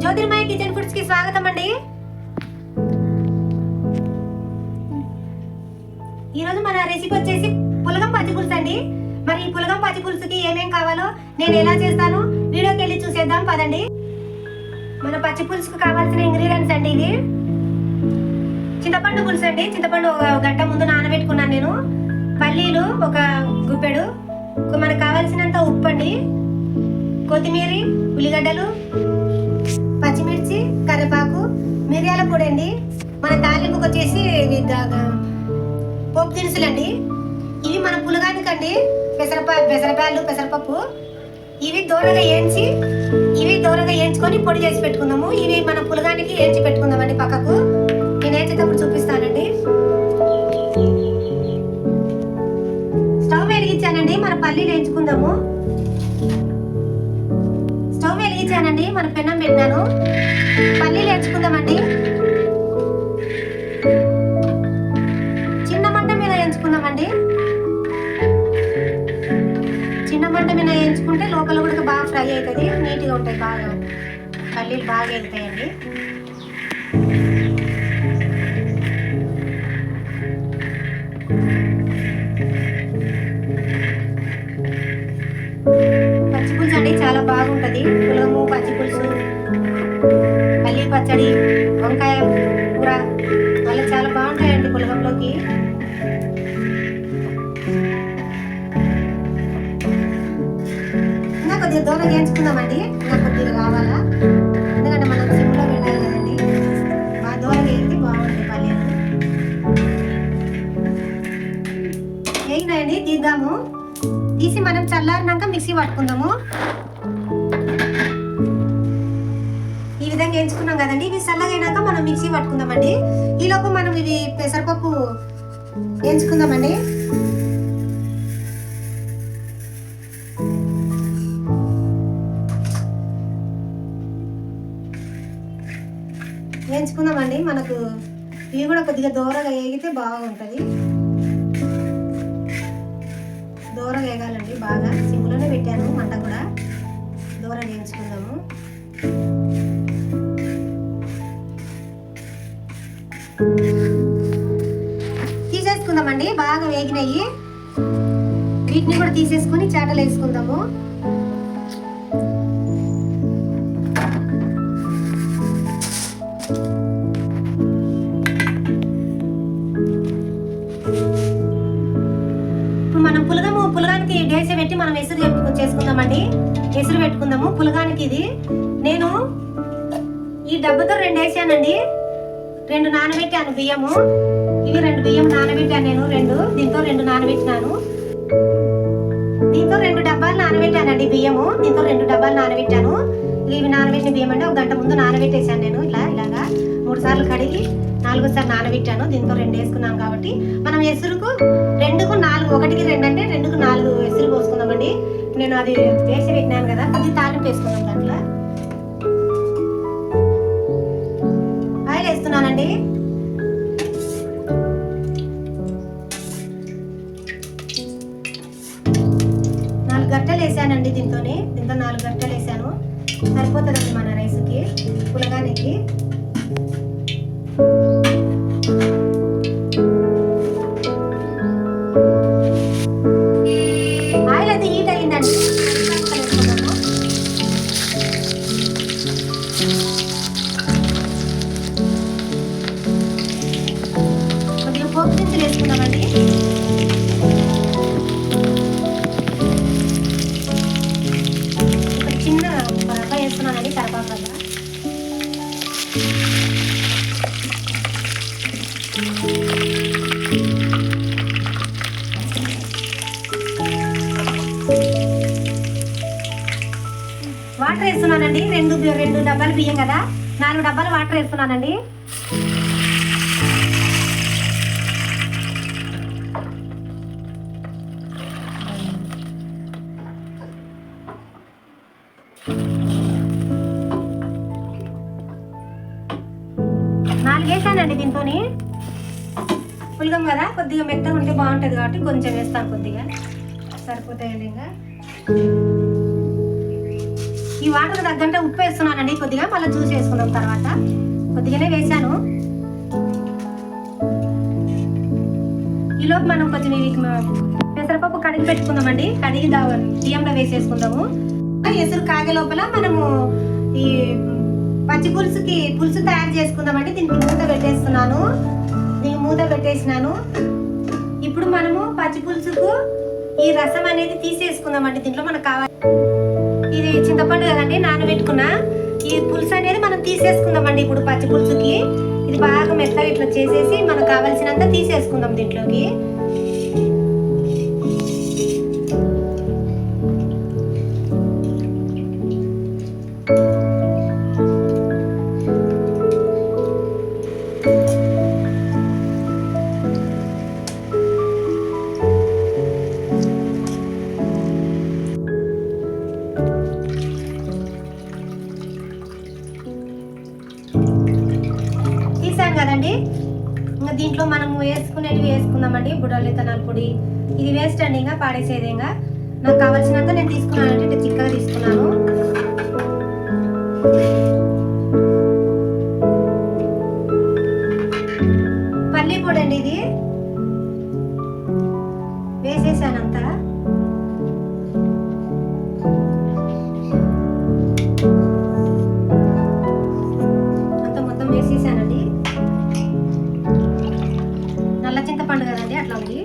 జ్యోతిర్మయ kitchen foods కి స్వాగతం అండి. ఈరోజు మన రెసిపీ వచ్చేసి పులగం పచ్చి పులుసు అండి. మరి ఈ పులగం పచ్చి పులుసుకి ఏమేం కావాలో నేను ఎలా చేస్తాను వీడియోకి వెళ్ళి చూసేద్దాం పదండి. మన పచ్చి పులుసుకు కావాల్సిన ఇంగ్రీడియంట్స్ అండి ఇవి. చింతపండు పులుసు అండి. చింతపండు ఒక గంట ముందు నానబెట్టుకున్నాను నేను. పల్లీలు ఒక గుప్పెడు, మనకు కావాల్సినంత ఉప్పు అండి, కొత్తిమీర, ఉల్లిగడ్డలు, పచ్చిమిర్చి, కరివేపాకు, మిరియాల పొడి అండి. మన తాలింపుకి వచ్చేసి పోపు దినుసులు అండి. ఇవి మన పులగానికండి పెసరపాలు, పెసరపప్పు. ఇవి దూరగా వేయించుకొని పొడి చేసి పెట్టుకుందాము. ఇవి మన పులగానికి వేయించి పెట్టుకుందామండి పక్కకు. నేను వేసేటప్పుడు చూపిస్తానండి. స్టవ్ వెలిగించానండి, మన పల్లీలు వేయించుకుందాము. స్టవ్ వెలిగించానండి, మన పెన్నం పెట్టినాను. పల్లీలు వేయించుకుందామండి. చిన్న మంట మీద వేయించుకుందామండి. చిన్న మంట మీద వేయించుకుంటే లోపల కూడా బాగా ఫ్రై అవుతుంది, నీట్గా ఉంటాయి, బాగా పల్లీలు బాగా వెళ్తాయండి. పచ్చి పులుసు అండి చాలా బాగుంటుంది. పులగము, పచ్చి పులుసు, పల్లీ పచ్చడి, వంకాయ కూర అలా చాలా బాగుంటాయండి పులగంలోకి. ఇంకా కొద్దిగా దూరం వేయించుకుందామండి. ఇంకా కొద్దిగా కావాలా, ఎందుకంటే మనం సిమ్లో పెట్టాలి కదండి. బాగా దూరం వేస్తే బాగుంటాయి పల్లీలు. వేగినాయండి, తీద్దాము. తీసి మనం చల్లారినాక మిక్సీ పట్టుకుందాము. ఈ విధంగా వేయించుకున్నాం కదండి. ఇవి చల్లగైనాక మనం మిక్సీ పట్టుకుందామండి. ఈలోపు మనం ఇవి పెసరపప్పు వేయించుకుందామండి. వేయించుకుందామండి. మనకు ఇవి కూడా కొద్దిగా దూరగా వేగితే బాగుంటుంది. దూరం వేగాలండి, బాగా సిమ్లోనే పెట్టాను మంట కూడా. దూరం వేయించుకుందాము. తీసేసుకుందామండి. బాగా వేగినాయి, వీటిని కూడా తీసేసుకుని చాటలు వేసుకుందాము. మనం పులగానికి డేసే పెట్టి మనం ఎసురు చేసుకుందామండి. ఎసురు పెట్టుకుందాము పులగానికి. ఇది నేను ఈ డబ్బతో 2 వేసానండి. 2 నానబెట్టాను బియ్యము. ఇవి 2 బియ్యం నానబెట్టాను నేను. దీంతో 2 నానబెట్టినాను. దీంతో 2 డబ్బాలు నానబెట్టానండి బియ్యము. దీంతో 2 డబ్బాలు నానబెట్టాను. ఇవి నానబెట్టిన బియ్యం అండి. 1 గంట ముందు నానబెట్టేసాను నేను. ఇలాగా 3 సార్లు కడిగి 4 సార్లు నానబెట్టాను. దీంతో 2 వేసుకున్నాం కాబట్టి మనం ఎసురుకు 2కు 4, 1కి 2 అంటే 2కు 4 ఎసురు పోసుకుందామండి. నేను అది వేసి పెట్టినాను కదా, కొద్దిగా తాలింపు వేసుకుందాం. దాంట్లో ఆయిల్ వేస్తున్నానండి. నాలుగు గంటలు వేసానండి. దీంతో 4 గంటలు వేసాను. సరిపోతుందండి మన రైస్కి, పులగానికి. ఆయిల్ అయితే హీట్ అయ్యిందండి. కొద్దిగా పోపు దినుసులు వేసుకుందామండి. ఒక చిన్న రవ్వ వేస్తున్నానండి, కరివేపాకు రవ్వ. వాటర్ వేస్తున్నానండి. 2 డబ్బాలు బియ్యం కదా, 4 డబ్బాలు వాటర్ వేస్తున్నానండి. వేసానండి. దీంతో పులగం కదా, కొద్దిగా మెత్తగా ఉంటే బాగుంటుంది కాబట్టి కొంచెం వేస్తాను. కొద్దిగా సరిపోతాయండి. ఇంకా ఈ వాటర్ తగ్గంటే ఉప్పు వేస్తున్నానండి కొద్దిగా, మళ్ళీ చూసి వేసుకున్నాం తర్వాత. కొద్దిగానే వేసాను. ఈలోపు మనం కొంచెం పెసరపప్పు కడిగి పెట్టుకుందామండి. కడిగి బియ్యంలో వేసేసుకుందాము. ఎసురు కాగే లోపల మనము ఈ పచ్చి పులుసు తయారు చేసుకుందామండి. దీనికి మూత పెట్టేస్తున్నాను. ఇప్పుడు మనము పచ్చి పులుసుకు ఈ రసం అనేది తీసేసుకుందామండి. దీంట్లో మనకు కావాలి, ఇది చింతపండు కదండి నానబెట్టుకున్న, ఈ పులుసు అనేది మనం తీసేసుకుందామండి. ఇప్పుడు పచ్చి పులుసుకి ఇది బాగా మెత్తగా ఇట్లా చేసేసి మనకు కావాల్సినంత తీసేసుకుందాం దీంట్లోకి. తీసాం కదండి. ఇంకా దీంట్లో మనం వేసుకునేవి వేసుకుందామండి. బుడ్డలు విత్తనాల పొడి, ఇది వేస్ట్ అండి, ఇంకా పాడేసేది. ఇంకా నాకు కావాల్సినంత నేను తీసుకున్నానంటే ఇట్లా చిక్కగా తీసుకున్నాను. పల్లి పొడి అండి, ఇది వేసేసానంతా. వేసేసానండి. నల్ల చింతపండు కదండి, అట్లా ఉంది.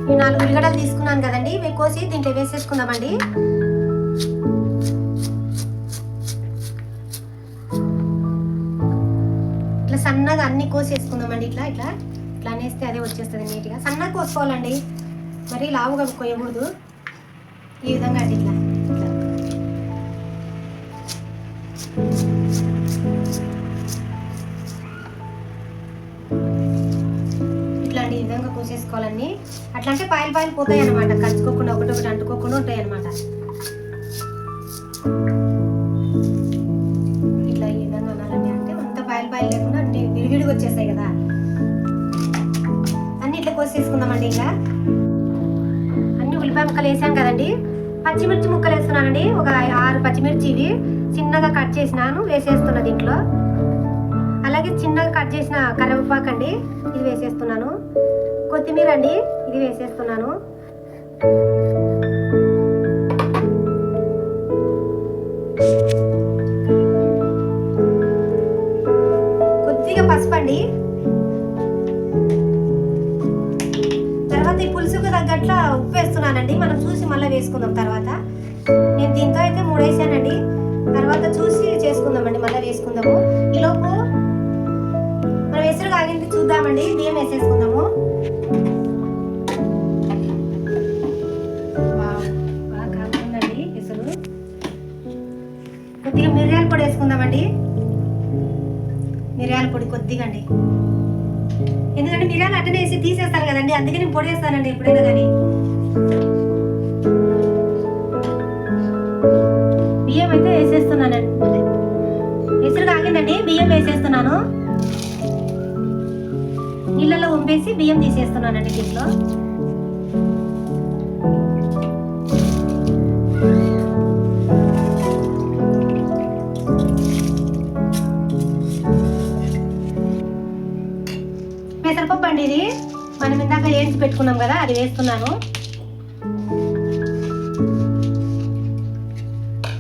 ఈ 4 ఉల్లిగడ్డలు తీసుకున్నాను కదండి, ఇవి కోసి దీంట్లో వేసేసుకుందామండి. ఇట్లా సన్నగా అన్ని కోసేసుకుందామండి. ఇట్లా ఇట్లా ఇట్లా అనేస్తే అదే వచ్చేస్తుంది నీట్గా. సన్నగా కోసుకోవాలండి, మరి లావుగా కొయ్యకూడదు. ఈ విధంగా అండి, ఇట్లా ఇట్లా ఇట్లా అండి, ఈ విధంగా కోసేసుకోవాలండి. అట్లా అంటే పాయలు పోతాయి అనమాట, కలుసుకోకుండా ఒకటి అంటుకోకుండా ఉంటాయి అనమాట. ఇట్లా ఈ విధంగా అనాలండి, అంటే అంత పాయలు లేకుండా అంటే విడివిడిగా వచ్చేస్తాయి కదా. అన్ని ఇట్లా కోసేసుకుందామండి. ఇంకా అన్ని ఉల్లిపాయ ముక్కలు వేసాం కదండి. పచ్చిమిర్చి ముక్కలు వేస్తున్నానండి. ఒక 6 పచ్చిమిర్చి ఇవి చిన్నగా కట్ చేసినాను, వేసేస్తున్నా దీంట్లో. అలాగే చిన్నగా కట్ చేసిన కరివేపాకు అండి, ఇది వేసేస్తున్నాను. కొత్తిమీర అండి, ఇది వేసేస్తున్నాను. కొద్దిగా పసుపు అండి. తర్వాత ఈ పులుసుకు తగ్గట్ల ఉప్పు వేస్తున్నానండి. మనం చూసి మళ్ళీ వేసుకుందాం తర్వాత. నేను దీంతో అయితే 3 వేసానండి, తర్వాత చూసి చేసుకుందామండి, మళ్ళీ వేసుకుందాము. ఈలోపు మనం ఎసురు కాగింది చూద్దామండి. బియ్యం వేసేసుకుందాము. బాగా కాగుతుందండి ఎసురు. కొద్దిగా మిరియాల పొడి వేసుకుందామండి. మిరియాల పొడి కొద్దిగా అండి, ఎందుకంటే మిరియాలు అట్టనే వేసి తీసేస్తారు కదండి, అందుకే నేను పొడి వేస్తానండి ఎప్పుడైనా కానీ. బియ్యం అయితే వేసేస్తున్నానండి. ఎసురు కాగిందండి, బియ్యం వేసేస్తున్నాను. నీళ్ళలో వంపేసి బియ్యం తీసేస్తున్నానండి దీంట్లో. పెసరపప్పు అండి, ఇది మనం ఇందాక వేయించి పెట్టుకున్నాం కదా, అది వేస్తున్నాను.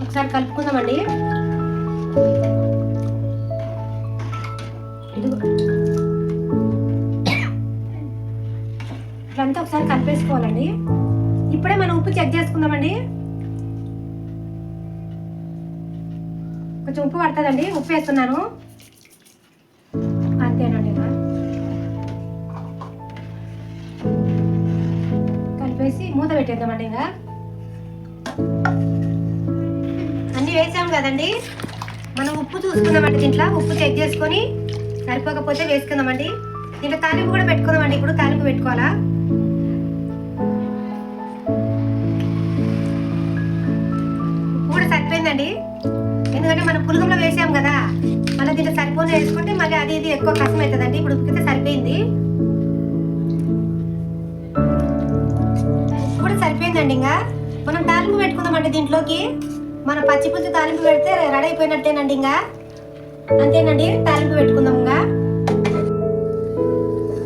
ఒకసారి కలుపుకుందామండి. ఇట్లంతా ఒకసారి కలిపేసుకోవాలండి. ఇప్పుడే మనం ఉప్పు చెక్ చేసుకుందామండి. కొంచెం ఉప్పు పడుతుందండి, ఉప్పు వేస్తున్నాను. అంతేనండి, కలిపేసి మూత పెట్టేద్దామండి. ఇంకా అన్నీ వేసాం కదండి, మనం ఉప్పు చూసుకుందామండి. దీంట్లో ఉప్పు చెక్ చేసుకొని సరిపోకపోతే వేసుకుందామండి. దీంట్లో తాలింపు కూడా పెట్టుకుందామండి. ఇప్పుడు తాలింపు పెట్టుకోవాలా. ఉప్పు కూడా సరిపోయిందండి, ఎందుకంటే మనం పులుగులో వేసాం కదా, మళ్ళీ దీంట్లో సరిపోని వేసుకుంటే మళ్ళీ అది ఇది ఎక్కువ కష్టం అవుతుందండి. ఇప్పుడు ఉడికితే సరిపోయింది. ఇప్పుడు సరిపోయిందండి. ఇంకా మనం తాలింపు పెట్టుకుందామండి. దీంట్లోకి మన పచ్చి పులుసు తాలింపు పెడితే రెడీ అయిపోయినట్టేనండి. ఇంకా అంతేనండి, తాలింపు పెట్టుకుందాం. ఇంకా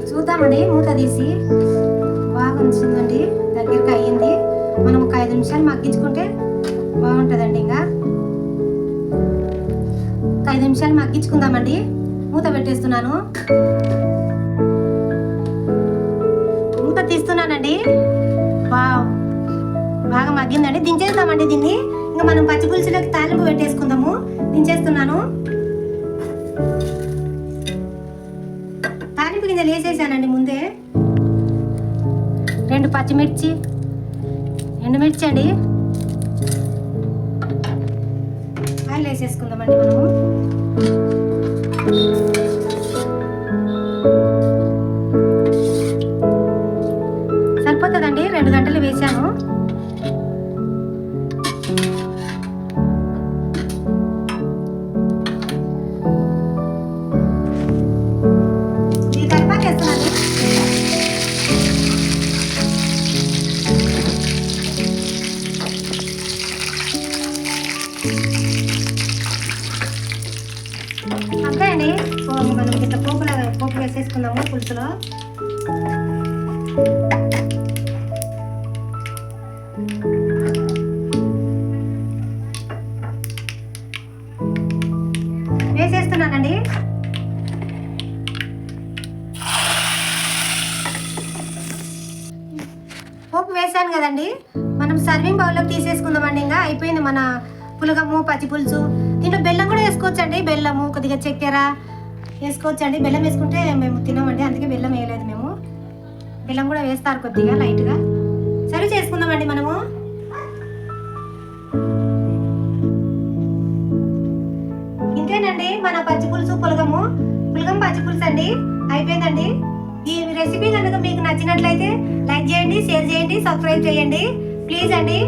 చూద్దామండి. మూత తీసి బాగా ఉంచిందండి, దగ్గరికి అయ్యింది. మనం ఒక 5 నిమిషాలు మగ్గించుకుంటే బాగుంటుందండి. ఇంకా ఒక 5 నిమిషాలు మగ్గించుకుందామండి. మూత పెట్టేస్తున్నాను. మూత తీస్తున్నానండి. బాగా మగ్గిందండి. దించేద్దామండి దీన్ని. ఇంకా మనం పచ్చి పులుసులోకి తాలింపు పెట్టేసుకుందాము. దించేస్తున్నాను. తాలింపు గింజలు వేసేసానండి ముందే. 2 పచ్చిమిర్చి, ఎండుమిర్చి అండి. ఆయిల్ వేసేసుకుందామండి మనము. సరిపోతుందండి, 2 గంటలు వేసాను. ఇది కరివేపాకేస్తున్నాను. అంతే అండి. మనం ఇట్లా పోపు వేసేసుకుందాము పులుసులో. వేసేస్తున్నానండి. పోపు వేసాను కదండి, మనం సర్వింగ్ బౌల్లోకి తీసేసుకుందామండి. ఇంకా అయిపోయింది మన పులగము పచ్చి పులుసు. దీంట్లో బెల్లం కూడా వేసుకోవచ్చండి. బెల్లము, కొద్దిగా చక్కెర వేసుకోవచ్చండి. బెల్లం వేసుకుంటే మేము తినమండి, అందుకే బెల్లం వేయలేదు మేము. బెల్లం కూడా వేస్తారు కొద్దిగా లైట్గా. సర్వ్ చేసుకుందామండి మనము. ఇంతేనండి మన పచ్చి పులుసు పులగం పచ్చి పులుసు అండి, అయిపోయిందండి. ఈ రెసిపీ కనుక మీకు నచ్చినట్లయితే లైక్ చేయండి, షేర్ చేయండి, సబ్స్క్రైబ్ చేయండి ప్లీజ్ అండి.